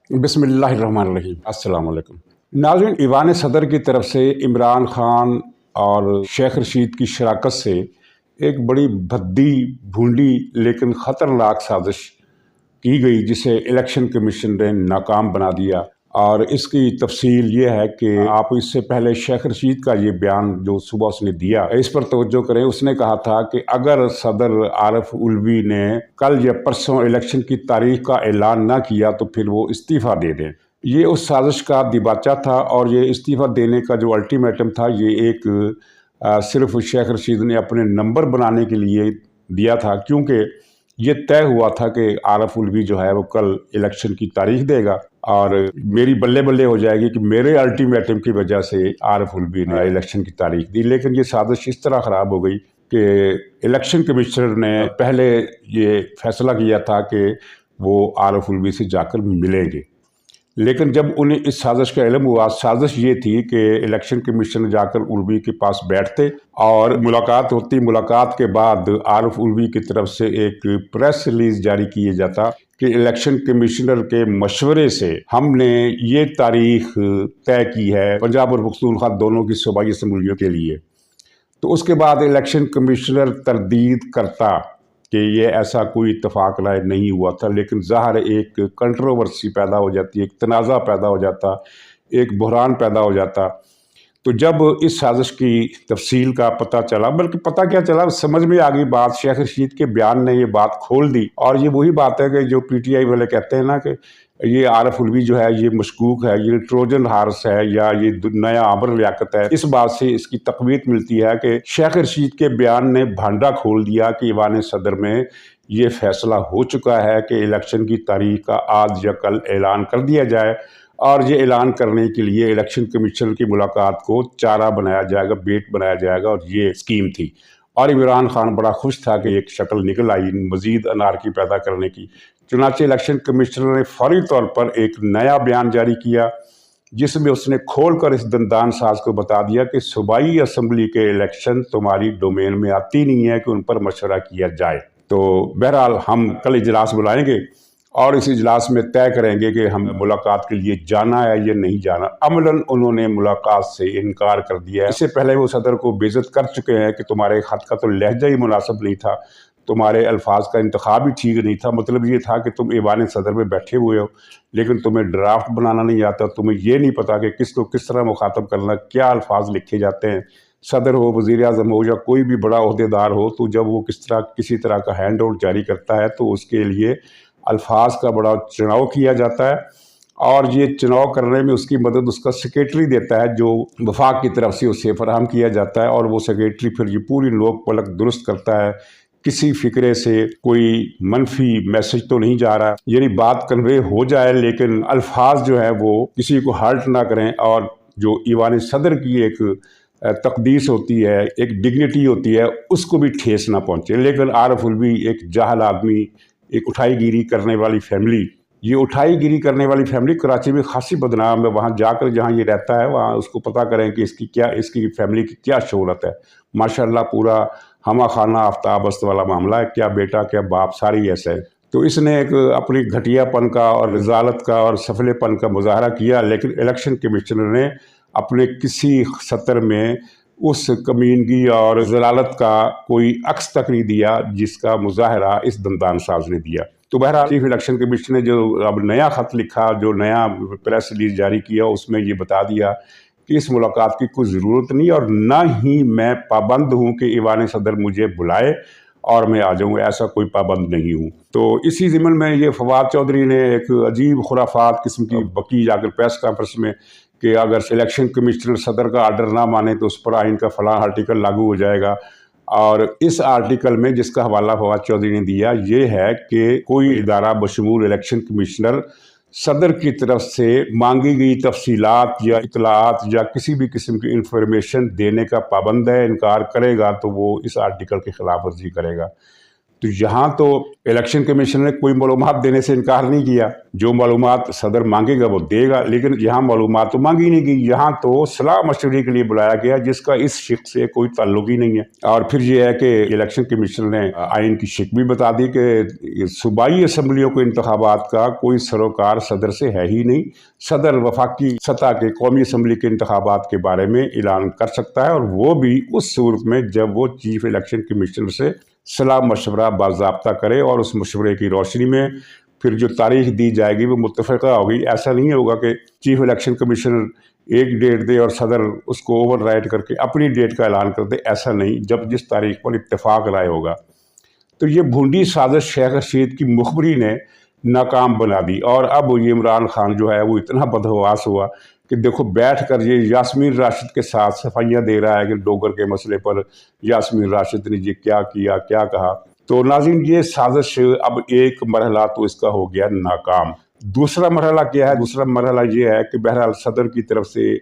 बिस्मिल्लाहिर्रहमानिर्रहीम। अस्सलाम वालेकुम। नाज़रीन, ईवान सदर की तरफ से इमरान खान और शेख रशीद की शराकत से एक बड़ी भद्दी, भूंडी लेकिन ख़तरनाक साजिश की गई, जिसे इलेक्शन कमीशन ने नाकाम बना दिया। और इसकी तफसील ये है कि आप इससे पहले शेख रशीद का ये बयान जो सुबह उसने दिया, इस पर तवज्जो करें। उसने कहा था कि अगर सदर आरिफ उल्वी ने कल या परसों इलेक्शन की तारीख का ऐलान ना किया तो फिर वो इस्तीफ़ा दे दें। ये उस साजिश का दिबाचा था और ये इस्तीफ़ा देने का जो अल्टीमेटम था, ये एक सिर्फ शेख रशीद ने अपने नंबर बनाने के लिए दिया था, क्योंकि ये तय हुआ था कि आरिफ उल्वी जो है वो कल इलेक्शन की तारीख देगा और मेरी बल्ले बल्ले हो जाएगी कि मेरे अल्टीमेटम की वजह से आरिफ उल्वी ने इलेक्शन की तारीख दी। लेकिन ये साजिश इस तरह ख़राब हो गई कि इलेक्शन कमिश्नर ने पहले ये फैसला किया था कि वो आरिफ उल्वी से जाकर मिलेंगे, लेकिन जब उन्हें इस साजिश का इल्म हुआ, साजिश ये थी कि इलेक्शन कमीशन जाकर उल्वी के पास बैठते और मुलाकात होती। मुलाकात के बाद आरिफ उल्वी की तरफ से एक प्रेस रिलीज जारी किया जाता कि इलेक्शन कमिश्नर के मशवरे से हमने ये तारीख तय की है पंजाब और पख्तूनख्वा दोनों की सूबाई असम्बलियों के लिए। तो उसके बाद इलेक्शन कमिश्नर तरदीद करता कि ये ऐसा कोई इत्तफाक राय नहीं हुआ था, लेकिन ज़ाहिर एक कंट्रोवर्सी पैदा हो जाती, एक तनाज़ा पैदा हो जाता, एक बहरान पैदा हो जाता। तो जब इस साजिश की तफसील का पता चला, बल्कि पता क्या चला, समझ में आ गई बात, शेख रशीद के बयान ने ये बात खोल दी। और ये वही बात है कि जो पीटीआई वाले कहते हैं ना कि ये आरिफ उल्वी जो है ये मशकूक है, ये ट्रोजन हार्स है या ये नया आबर लियाकत है। इस बात से इसकी तकवीत मिलती है कि शेख रशीद के बयान ने भांडा खोल दिया कि ईवान सदर में ये फैसला हो चुका है कि इलेक्शन की तारीख का आज या कल ऐलान कर दिया जाए, और ये ऐलान करने के लिए इलेक्शन कमीशन की मुलाकात को चारा बनाया जाएगा, बेट बनाया जाएगा, और ये स्कीम थी। और इमरान खान बड़ा खुश था कि एक शक्ल निकल आई मज़ीद अनारकी पैदा करने की। चुनांचे इलेक्शन कमिश्नर ने फौरी तौर पर एक नया बयान जारी किया, जिसमें उसने खोलकर इस दंदान साज को बता दिया कि सूबाई असम्बली के इलेक्शन तुम्हारी डोमेन में आती नहीं है कि उन पर मशवरा किया जाए। तो बहरहाल हम कल इजलास बुलाएंगे और इस इजलास में तय करेंगे कि हम मुलाकात के लिए जाना है या नहीं जाना। अमलन उन्होंने मुलाकात से इनकार कर दिया है। इससे पहले वो सदर को बेइज्जत कर चुके हैं कि तुम्हारे खत का तो लहजा ही मुनासिब नहीं था, तुम्हारे अल्फाज का इंतखाब भी ठीक नहीं था। मतलब ये था कि तुम ईवान सदर में बैठे हुए हो, लेकिन तुम्हें ड्राफ्ट बनाना नहीं आता, तुम्हें ये नहीं पता कि किसको किस तरह मुखातब करना, क्या अल्फाज लिखे जाते हैं। सदर हो, वज़ीर आज़म हो या कोई भी बड़ा ओहदेदार हो, तो जब वो किसी तरह का हैंड आउट जारी करता है तो उसके लिए अल्फाज का बड़ा चुनाव किया जाता है, और ये चुनाव करने में उसकी मदद उसका सेक्रेटरी देता है, जो वफाक की तरफ से उसे फराहम किया जाता है। और वो सेक्रेटरी फिर ये पूरी नोक पलक दुरुस्त करता है, किसी फिक्रे से कोई मनफी मैसेज तो नहीं जा रहा, यानी बात कन्वे हो जाए लेकिन अल्फाज जो है वो किसी को हर्ट ना करें, और जो ईवान सदर की एक तकदीस होती है, एक डिग्निटी होती है, उसको भी ठेस ना पहुँचे। लेकिन आरिफ उल्वी एक जाहल आदमी, एक उठाईगिरी करने वाली फैमिली, ये उठाईगिरी करने वाली फैमिली कराची में खासी बदनाम है। वहाँ जाकर जहाँ ये रहता है वहाँ उसको पता करें कि इसकी फैमिली की क्या शोहरत है। माशाल्लाह पूरा हमा खाना आफ्ताब अस्त वाला मामला है, क्या बेटा क्या बाप सारी ऐसा है। तो इसने एक अपनी घटियापन का और रजालत का और सफलेपन का मुजाहरा किया, लेकिन इलेक्शन कमिश्नर ने अपने किसी सत्र में उस कमीनगी और जलालत का कोई अक्स तक नहीं दिया जिसका मुजाहरा इस दंदान साज ने दिया। तो बहरहाल चीफ इलेक्शन कमीशन ने जो अब नया ख़त लिखा, जो नया प्रेस रिलीज जारी किया, उसमें ये बता दिया कि इस मुलाकात की कोई ज़रूरत नहीं, और ना ही मैं पाबंद हूँ कि ईवान सदर मुझे बुलाए और मैं आ जाऊँ, ऐसा कोई पाबंद नहीं हूँ। तो इसी ज़िमन में ये फवाद चौधरी ने एक अजीब खुराफात किस्म की बकी जाकर प्रेस कॉन्फ्रेंस में कि अगर इलेक्शन कमिश्नर सदर का आर्डर ना माने तो उस पर आइन का फलां आर्टिकल लागू हो जाएगा। और इस आर्टिकल में जिसका हवाला फवाद चौधरी ने दिया ये है कि कोई इदारा बशमूल इलेक्शन कमिश्नर सदर की तरफ से मांगी गई तफसीलात या इतलात या किसी भी किस्म की इंफॉर्मेशन देने का पाबंद है। इनकार करेगा तो वो इस आर्टिकल की खिलाफ वर्जी करेगा। तो यहाँ तो इलेक्शन कमीशन ने कोई मालूमात देने से इनकार नहीं किया, जो मालूमात सदर मांगेगा वो देगा, लेकिन यहाँ मालूमात तो मांगी नहीं गई, यहाँ तो सलाह मशवरे के लिए बुलाया गया जिसका इस शिक से कोई ताल्लुक ही नहीं है। और फिर ये है कि इलेक्शन कमीशन ने आइन की शिक भी बता दी कि सूबाई असम्बलियों के इंतखाबात का कोई सरोकार सदर से है ही नहीं, सदर वफाकी सतह के कौमी असम्बली के इंतखाबात के बारे में ऐलान कर सकता है, और वो भी उस सूरत में जब वो चीफ इलेक्शन कमीशनर से सलाह मशवरा बाज़ाब्ता करे और उस मशवरे की रोशनी में फिर जो तारीख दी जाएगी वो मुत्तफ़िक़ा होगी। ऐसा नहीं होगा कि चीफ इलेक्शन कमीशनर एक डेट दे और सदर उसको ओवर राइट करके अपनी डेट का ऐलान कर दे, ऐसा नहीं, जब जिस तारीख पर इत्तेफाक राय होगा। तो ये भूंडी साजिश शेख रशीद की मुखबरी ने नाकाम बना दी, और अब ये इमरान खान जो है वो इतना बदहवास हुआ कि देखो बैठ कर ये यास्मीन राशिद के साथ सफाइयाँ दे रहा है कि डोगर के मसले पर यास्मीन राशिद ने ये क्या किया क्या कहा। तो नाज़रीन, ये साजिश अब एक मरहला तो इसका हो गया नाकाम। दूसरा मरहला क्या है? दूसरा मरहला ये है कि बहरहाल सदर की तरफ से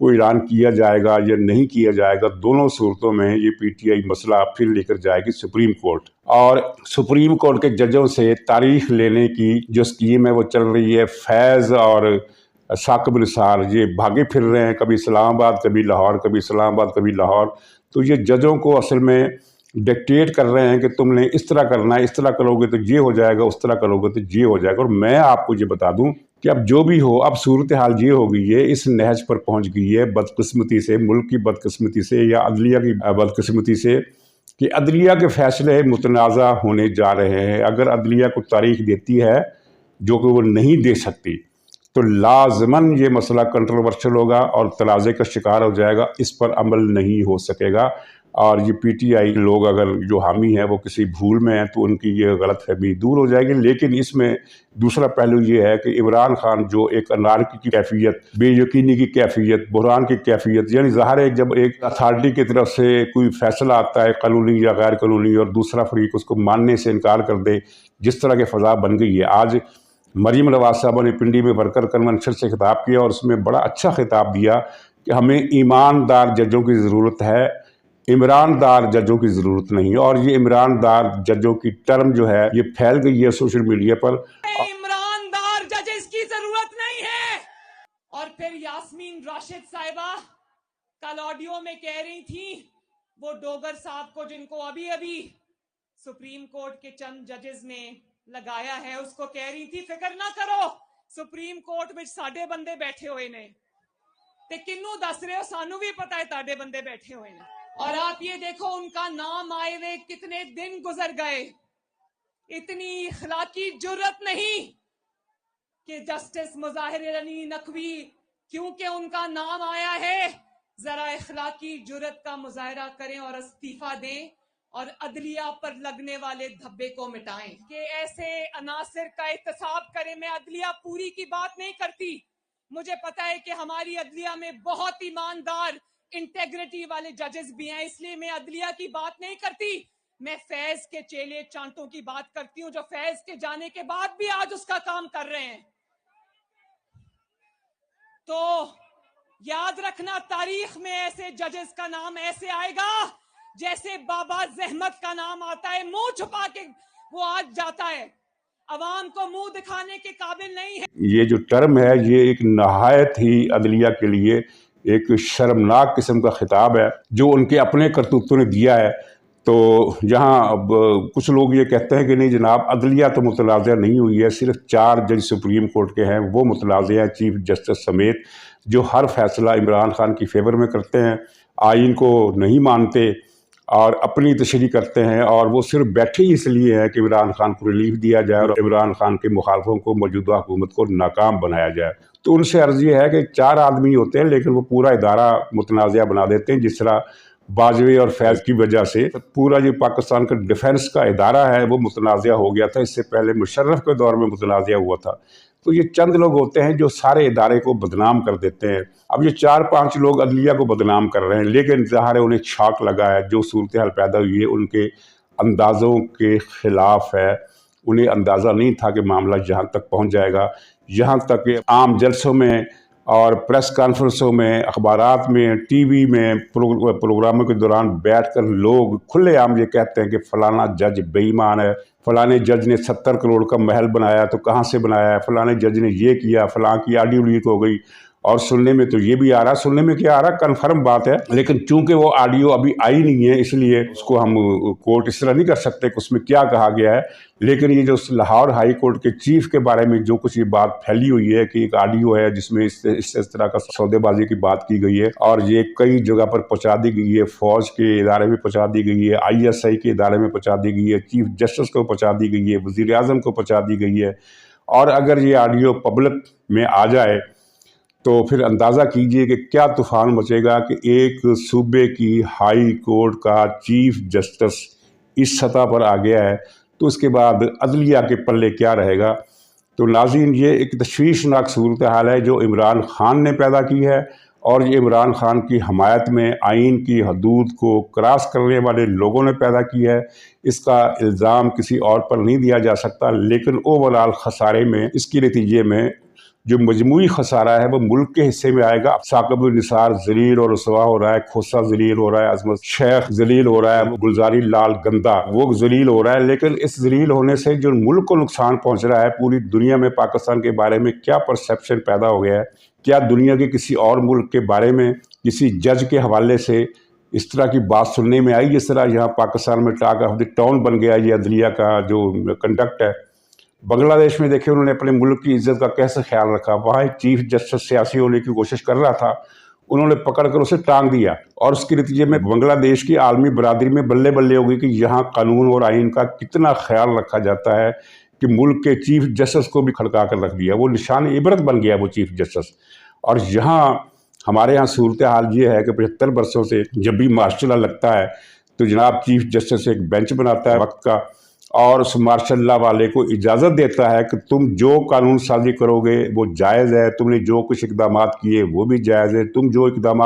कोई ऐलान किया जाएगा या नहीं किया जाएगा, दोनों सूरतों में ये पीटीआई मसला फिर लेकर जाएगी सुप्रीम कोर्ट, और सुप्रीम कोर्ट के जजों से तारीख लेने की जो स्कीम है वो चल रही है। फैज़ और साकिब निसार ये भागे फिर रहे हैं, कभी इस्लामाबाद कभी लाहौर, कभी इस्लामाबाद कभी लाहौर। तो ये जजों को असल में डिक्टेट कर रहे हैं कि तुमने इस तरह करना है, इस तरह करोगे तो ये हो जाएगा, उस तरह करोगे तो ये हो जाएगा। और मैं आपको ये बता दूं कि अब जो भी हो, अब सूरत हाल ये हो गई है, इस नहज पर पहुंच गई है बदकिस्मती से, मुल्क की बदकिस्मती से या अदलिया की बदकिस्मती से, कि अदलिया के फैसले मुतनाज़ा होने जा रहे हैं। अगर अदलिया को तारीख देती है जो कि वो नहीं दे सकती, तो लाजमन ये मसला कंट्रोवर्शियल होगा और तनाज़े का शिकार हो जाएगा, इस पर अमल नहीं हो सकेगा। और ये पीटीआई लोग अगर जो हामी हैं वो किसी भूल में हैं तो उनकी ये गलतफहमी दूर हो जाएगी। लेकिन इसमें दूसरा पहलू ये है कि इमरान खान जो एक अनारकी की कैफियत, बेयकीनी की कैफियत, बुहरान की कैफियत, यानी ज़ाहिर है जब एक अथॉरिटी की तरफ से कोई फैसला आता है कानूनी या गैर कानूनी और दूसरा फरीक उसको मानने से इनकार कर दे, जिस तरह की फ़ज़ा बन गई है। आज मरीम नवाज साहबा ने पिंडी में वर्कर कन्वेंशन से खिताब किया और उसमें बड़ा अच्छा खिताब दिया कि हमें ईमानदार जजों की ज़रूरत है, इमरानदार जजों की ज़रूरत नहीं। और ये इमरानदार जजों की टर्म जो है ये फैल गई है सोशल मीडिया पर। इमरानदार जजेस की ज़रूरत नहीं है। और फिर यास्मीन राशिद साहिबा कल ऑडियो में कह रही थी, वो डोगर साहब को जिनको अभी अभी सुप्रीम कोर्ट के चंद जजेस ने लगाया है, उसको कह रही थी फिक्र ना करो, सुप्रीम कोर्ट में साडे बंदे बैठे हुए ने, ते किन्नू दस रहे हो, सानू भी पता है ताडे बंदे बैठे हुए ने। और आप ये देखो उनका नाम आए हुए कितने दिन गुजर गए, इतनी इखलाकी जुर्रत नहीं कि जस्टिस मुजाहिर अली नकवी, क्योंकि उनका नाम आया है, जरा इखलाकी जुर्रत का मुजाहरा करें और इस्तीफा दें और अदलिया पर लगने वाले धब्बे को मिटाएं कि ऐसे अनासिर का एहतसाब करें। मैं अदलिया पूरी की बात नहीं करती, मुझे पता है कि हमारी अदलिया में बहुत ईमानदार इंटेग्रिटी वाले जजेस भी हैं, इसलिए मैं अदलिया की बात नहीं करती। मैं फैज के चेले चांटों की बात करती हूं जो फैज के जाने के बाद भी आज उसका काम कर रहे हैं। तो याद रखना, तारीख में ऐसे जजेस का नाम ऐसे आएगा जैसे बाबा जहमत का नाम आता है, मुंह छुपा के वो आज जाता है, अवाम को मुंह दिखाने के काबिल नहीं है। ये जो टर्म है ये एक नहायत ही अदलिया के लिए एक शर्मनाक किस्म का खिताब है जो उनके अपने करतूतों ने दिया है। तो यहाँ अब कुछ लोग ये कहते हैं कि नहीं जनाब, अदलिया तो मुतनाज़ा नहीं हुई है, सिर्फ 4 जज सुप्रीम कोर्ट के हैं वो मुतनाज़ा हैं, चीफ जस्टिस समेत, जो हर फैसला इमरान खान की फेवर में करते हैं, आइन को नहीं मानते और अपनी तशरीह करते हैं, और वो सिर्फ बैठे ही इसलिए हैं कि इमरान खान को रिलीफ दिया जाए और इमरान खान के मुखालफों को, मौजूदा हुकूमत को नाकाम बनाया जाए। तो उनसे अर्ज़ ये है कि 4 आदमी होते हैं लेकिन वो पूरा इदारा मुतनाज़ा बना देते हैं, जिस तरह बाजवे और फैज़ की वजह से पूरा जो पाकिस्तान का डिफेंस का इदारा है वो मुतनाज़ा हो गया था। इससे पहले मुशर्रफ के दौर में मुतनाज़ा हुआ था। तो ये चंद लोग होते हैं जो सारे इदारे को बदनाम कर देते हैं। अब ये 4-5 लोग अदलिया को बदनाम कर रहे हैं, लेकिन ज़ाहिर है उन्हें छाक लगा है, जो सूरत हाल पैदा हुई है उनके अंदाज़ों के ख़िलाफ़ है। उन्हें अंदाज़ा नहीं था कि मामला यहाँ तक पहुँच जाएगा, यहाँ तक कि आम जलसों में और प्रेस कॉन्फ्रेंसों में, अखबारात में, टीवी में, प्रोग्रामों के दौरान बैठकर लोग खुलेआम ये कहते हैं कि फलाना जज बेईमान है, फलाने जज ने 70 करोड़ का महल बनाया तो कहाँ से बनाया है, फलाने जज ने ये किया, फलां की ऑडियो लीक हो गई। और सुनने में तो ये भी आ रहा, सुनने में क्या आ रहा, कन्फर्म बात है, लेकिन चूंकि वो ऑडियो अभी आई नहीं है इसलिए उसको हम कोर्ट इस तरह नहीं कर सकते कि उसमें क्या कहा गया है। लेकिन ये जो लाहौर हाई कोर्ट के चीफ के बारे में जो कुछ ये बात फैली हुई है कि एक ऑडियो है जिसमें इस तरह का सौदेबाजी की बात की गई है और ये कई जगह पर पहुंचा दी गई है, फौज के इदारे में पहुंचा दी गई है, ISI के इदारे में पहुंचा दी गई है, चीफ जस्टिस को पहुंचा दी गई है, वज़ीर आज़म को पहुंचा दी गई है। और अगर ये ऑडियो पब्लिक में आ जाए तो फिर अंदाज़ा कीजिए कि क्या तूफ़ान मचेगा कि एक सूबे की हाई कोर्ट का चीफ जस्टिस इस सतह पर आ गया है तो उसके बाद अदलिया के पल्ले क्या रहेगा। तो नाज़रीन, ये एक तशवीशनाक सूरत हाल है जो इमरान खान ने पैदा की है और ये इमरान खान की हमायत में आइन की हदूद को क्रॉस करने वाले लोगों ने पैदा की है। इसका इल्ज़ाम किसी और पर नहीं दिया जा सकता, लेकिन ओवरऑल खसारे में, इसके नतीजे में जो मजमूई खसारा है वो मुल्क के हिस्से में आएगा। साकिब निसार जलील और रसवा हो रहा है, खोसा जलील हो रहा है, अजमत शेख जलील हो रहा है, गुलजारी लाल गंदा वो जलील हो रहा है। लेकिन इस जलील होने से जो मुल्क को नुकसान पहुंच रहा है, पूरी दुनिया में पाकिस्तान के बारे में क्या परसेप्शन पैदा हो गया है, क्या दुनिया के किसी और मुल्क के बारे में किसी जज के हवाले से इस तरह की बात सुनने में आई जिस तरह यहाँ पाकिस्तान में टॉक ऑफ द टाउन बन गया ये अदलिया का जो कंडक्ट है। बांग्लादेश में देखिए उन्होंने अपने मुल्क की इज्जत का कैसे ख्याल रखा, वहाँ एक चीफ जस्टिस सियासी होने की कोशिश कर रहा था, उन्होंने पकड़कर उसे टांग दिया और उसके नतीजे में बांग्लादेश की आलमी बरादरी में बल्ले बल्ले हो गई कि यहाँ कानून और आइन का कितना ख्याल रखा जाता है कि मुल्क के चीफ जस्टिस को भी खड़का कर रख दिया, वो निशान इबरत बन गया वो चीफ जस्टिस। और यहाँ हमारे यहाँ सूरत हाल ये है कि 75 वर्षों से जब भी मार्शल लॉ लगता है तो जनाब चीफ जस्टिस एक बेंच बनाता है वक्त का और उस मार्शल लॉ वाले को इजाज़त देता है कि तुम जो कानून साजी करोगे वो जायज़ है, तुमने जो कुछ इकदाम किए वो भी जायज़ है, तुम जो इकदाम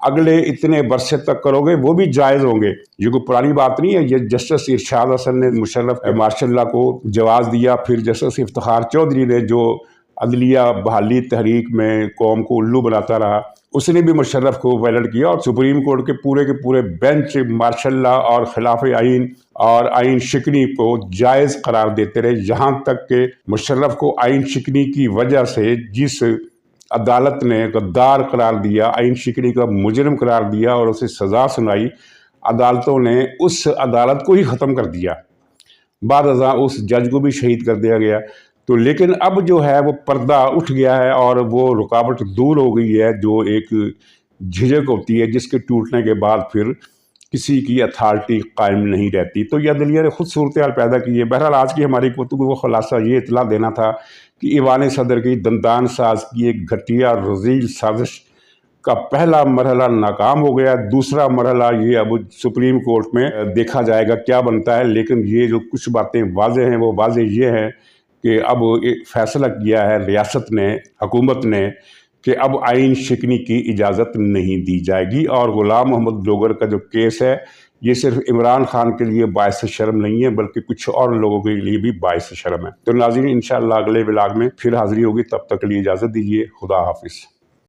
अगले इतने वर्षे तक करोगे वो भी जायज़ होंगे। ये कोई पुरानी बात नहीं है, ये जस्टिस इरशाद हसन ने मुशर्रफ मार्शल लॉ को जवाज़ दिया। फिर जस्टिस इफ्तिखार चौधरी ने जो अदलिया बहाली तहरीक में कौम को उल्लू बनाता रहा, उसने भी मुशर्रफ को वायलेट किया और सुप्रीम कोर्ट के पूरे बेंच मार्शल लॉ और खिलाफ आइन और आइन शिकनी को जायज़ करार देते रहे, यहाँ तक कि मुशर्रफ को आइन शिकनी की वजह से जिस अदालत ने गद्दार करार दिया, आइन शिकनी का मुजरिम करार दिया और उसे सज़ा सुनाई, अदालतों ने उस अदालत को ही ख़त्म कर दिया, बाद अज़ां उस जज को भी शहीद कर दिया गया। तो लेकिन अब जो है वो पर्दा उठ गया है और वो रुकावट दूर हो गई है जो एक झिझक होती है जिसके टूटने के बाद फिर किसी की अथॉरिटी कायम नहीं रहती। तो ये अदलिया ने खुद सूरत हाल पैदा की है। बहरहाल आज की हमारी गुफ्तगू को खुलासा ये इतला देना था कि ईवान सदर की दंदान साज की एक घटिया रज़ील साजिश का पहला मरहला नाकाम हो गया, दूसरा मरहला ये अब सुप्रीम कोर्ट में देखा जाएगा क्या बनता है। लेकिन ये जो कुछ बातें वाज़ेह हैं वो वाज़ेह ये हैं कि अब एक फ़ैसला किया है रियासत ने, हुकूमत ने, कि अब आइन शिकनी की इजाज़त नहीं दी जाएगी। और ग़ुलाम मोहम्मद डोगर का जो केस है ये सिर्फ इमरान खान के लिए बायस शर्म नहीं है बल्कि कुछ और लोगों के लिए भी बायस शर्म है। तो नाज़रीन, इंशाअल्लाह अगले व्लॉग में फिर हाज़िरी होगी, तब तक के लिए इजाज़त दीजिए। खुदा हाफिज़।